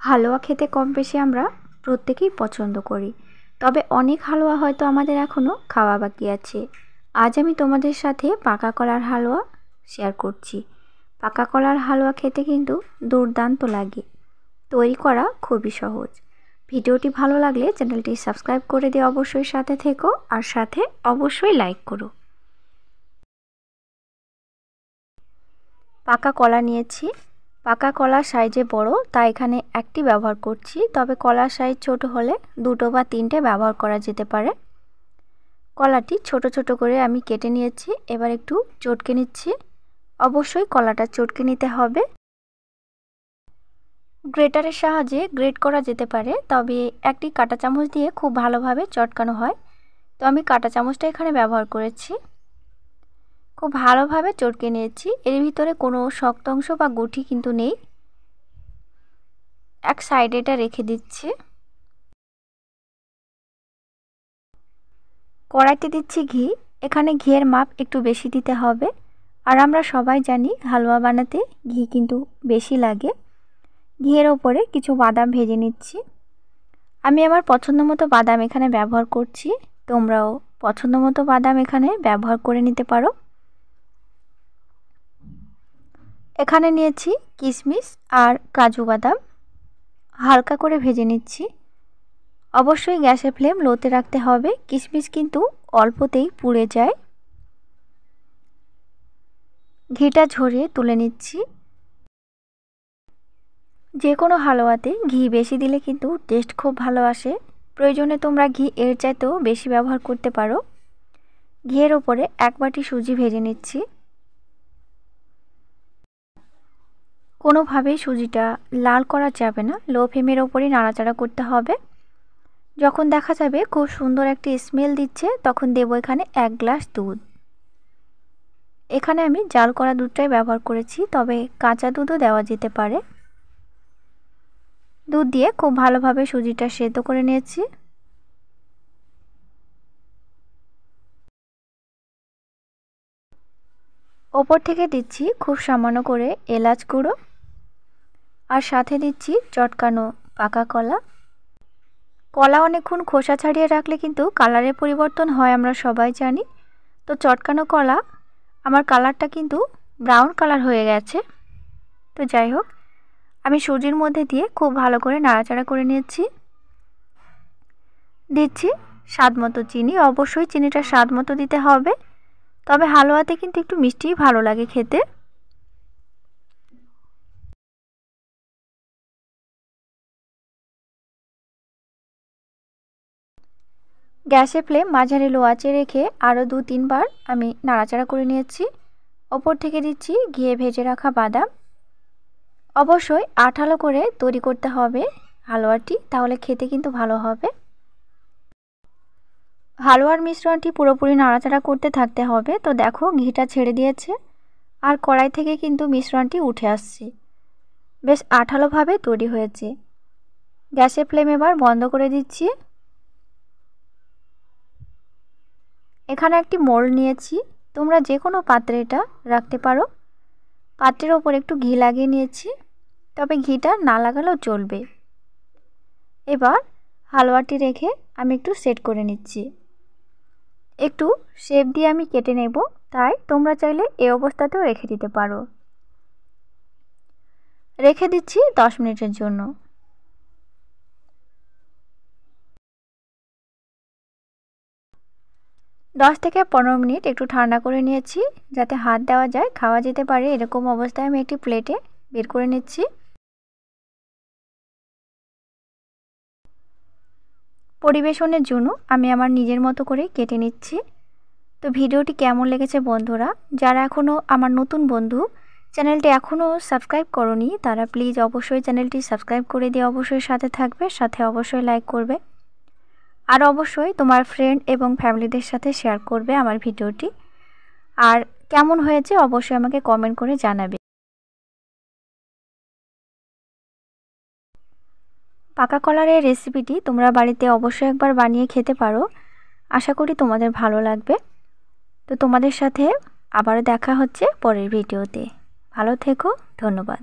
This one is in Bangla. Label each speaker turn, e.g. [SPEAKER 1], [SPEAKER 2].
[SPEAKER 1] হালুয়া খেতে কম বেশি আমরা প্রত্যেকেই পছন্দ করি, তবে অনেক হালুয়া হয়তো আমাদের এখনও খাওয়া বাকি আছে। আজ আমি তোমাদের সাথে পাকা কলার হালুয়া শেয়ার করছি। পাকা কলার হালুয়া খেতে কিন্তু দুর্দান্ত লাগে, তৈরি করা খুবই সহজ। ভিডিওটি ভালো লাগলে চ্যানেলটি সাবস্ক্রাইব করে দিয়ে অবশ্যই সাথে থেকো, আর সাথে অবশ্যই লাইক করো। পাকা কলা নিয়েছি। পাকা কলার সাইজে বড়, তাই এখানে একটি ব্যবহার করছি, তবে কলার সাইজ ছোট হলে দুটো বা তিনটে ব্যবহার করা যেতে পারে। কলাটি ছোট ছোট করে আমি কেটে নিয়েছি। এবার একটু চটকে নিচ্ছি। অবশ্যই কলাটা চটকে নিতে হবে। গ্রেটারের সাহায্যে গ্রেট করা যেতে পারে, তবে একটি কাঁটা চামচ দিয়ে খুব ভালোভাবে চটকানো হয়, তো আমি কাঁটা চামচটা এখানে ব্যবহার করেছি। খুব ভালোভাবে চটকে নিয়েছি। এর ভিতরে কোনো শক্ত অংশ বা গুটি কিন্তু নেই। এক সাইডে এটা রেখে দিচ্ছি। কড়াইতে দিচ্ছি ঘি। এখানে ঘিয়ের মাপ একটু বেশি দিতে হবে, আর আমরা সবাই জানি হালুয়া বানাতে ঘি কিন্তু বেশি লাগে। ঘিয়ের ওপরে কিছু বাদাম ভেজে নিচ্ছি। আমি আমার পছন্দ মতো বাদাম এখানে ব্যবহার করছি, তোমরাও পছন্দ মতো বাদাম এখানে ব্যবহার করে নিতে পারো। এখানে নিয়েছি কিশমিশ আর কাজু বাদাম, হালকা করে ভেজে নিচ্ছি। অবশ্যই গ্যাসের ফ্লেম লোতে রাখতে হবে, কিশমিশ কিন্তু অল্পতেই পুড়ে যায়। ঘিটা ঝরিয়ে তুলে নিচ্ছি। যে কোনো হালুয়াতে ঘি বেশি দিলে কিন্তু টেস্ট খুব ভালো আসে। প্রয়োজনে তোমরা ঘি এর চাইতেও বেশি ব্যবহার করতে পারো। ঘিয়ের ওপরে এক বাটি সুজি ভেজে নিচ্ছি। কোনোভাবেই সুজিটা লাল করা যাবে না, লো ফ্লেমের ওপরেই নাড়াচাড়া করতে হবে। যখন দেখা যাবে খুব সুন্দর একটি স্মেল দিচ্ছে, তখন দেবো এখানে 1 গ্লাস দুধ। এখানে আমি জাল করা দুধটাই ব্যবহার করেছি, তবে কাঁচা দুধও দেওয়া যেতে পারে। দুধ দিয়ে খুব ভালোভাবে সুজিটা সেদ্ধ করে নিয়েছি। ওপর থেকে দিচ্ছি খুব সামান্য করে এলাচ গুঁড়ো, আর সাথে দিচ্ছি চটকানো পাকা কলা। কলা অনেকক্ষণ খোসা ছাড়িয়ে রাখলে কিন্তু কালারের পরিবর্তন হয়, আমরা সবাই জানি। তো চটকানো কলা, আমার কালারটা কিন্তু ব্রাউন কালার হয়ে গেছে। তো যাই হোক, আমি সুজির মধ্যে দিয়ে খুব ভালো করে নাড়াচাড়া করে নিয়েছি। দিচ্ছি স্বাদ মতো চিনি। অবশ্যই চিনিটা স্বাদ মতো দিতে হবে, তবে হালুয়াতে কিন্তু একটু মিষ্টিই ভালো লাগে খেতে। গ্যাসের ফ্লেম মাঝারি লো আঁচে রেখে আরও 2-3 বার আমি নাড়াচাড়া করে নিয়েছি। ওপর থেকে দিচ্ছি ঘিয়ে ভেজে রাখা বাদাম। অবশ্যই আঠালো করে তৈরি করতে হবে হালুয়াটি, তাহলে খেতে কিন্তু ভালো হবে। হালুয়ার মিশ্রণটি পুরোপুরি নাড়াচাড়া করতে থাকতে হবে। তো দেখো ঘিটা ছেড়ে দিয়েছে, আর কড়াই থেকে কিন্তু মিশ্রণটি উঠে আসছে। বেশ আঠালোভাবে তৈরি হয়েছে। গ্যাসের ফ্লেম এবার বন্ধ করে দিচ্ছি। এখানে একটি মোল্ড নিয়েছি, তোমরা যে কোনো পাত্রে এটা রাখতে পারো। পাত্রের ওপর একটু ঘি লাগিয়ে নিয়েছি, তবে ঘিটা না লাগালেও চলবে। এবার হালুয়াটি রেখে আমি একটু সেট করে নিচ্ছি। একটু শেপ দিয়ে আমি কেটে নেব, তাই তোমরা চাইলে এই অবস্থাতেও রেখে দিতে পারো। রেখে দিচ্ছি 10 মিনিটের জন্য। 10 থেকে 15 মিনিট একটু ঠান্ডা করে নিয়েছি, যাতে হাত দেওয়া যায়, খাওয়া যেতে পারে। এরকম অবস্থায় আমি একটি প্লেটে বের করে নিচ্ছি। পরিবেশনের জন্য আমি আমার নিজের মতো করে কেটে নিচ্ছি। তো ভিডিওটি কেমন লেগেছে বন্ধুরা, যারা এখনও আমার নতুন বন্ধু, চ্যানেলটি এখনও সাবস্ক্রাইব করোনি, তারা প্লিজ অবশ্যই চ্যানেলটি সাবস্ক্রাইব করে দিয়ে অবশ্যই সাথে থাকবে, সাথে অবশ্যই লাইক করবে, আর অবশ্যই তোমার ফ্রেন্ড এবং ফ্যামিলিদের সাথে শেয়ার করবে আমার ভিডিওটি। আর কেমন হয়েছে অবশ্যই আমাকে কমেন্ট করে জানাবে। পাকা কলার এই রেসিপিটি তোমরা বাড়িতে অবশ্যই একবার বানিয়ে খেতে পারো। আশা করি তোমাদের ভালো লাগবে। তো তোমাদের সাথে আবারও দেখা হচ্ছে পরের ভিডিওতে। ভালো থেকো, ধন্যবাদ।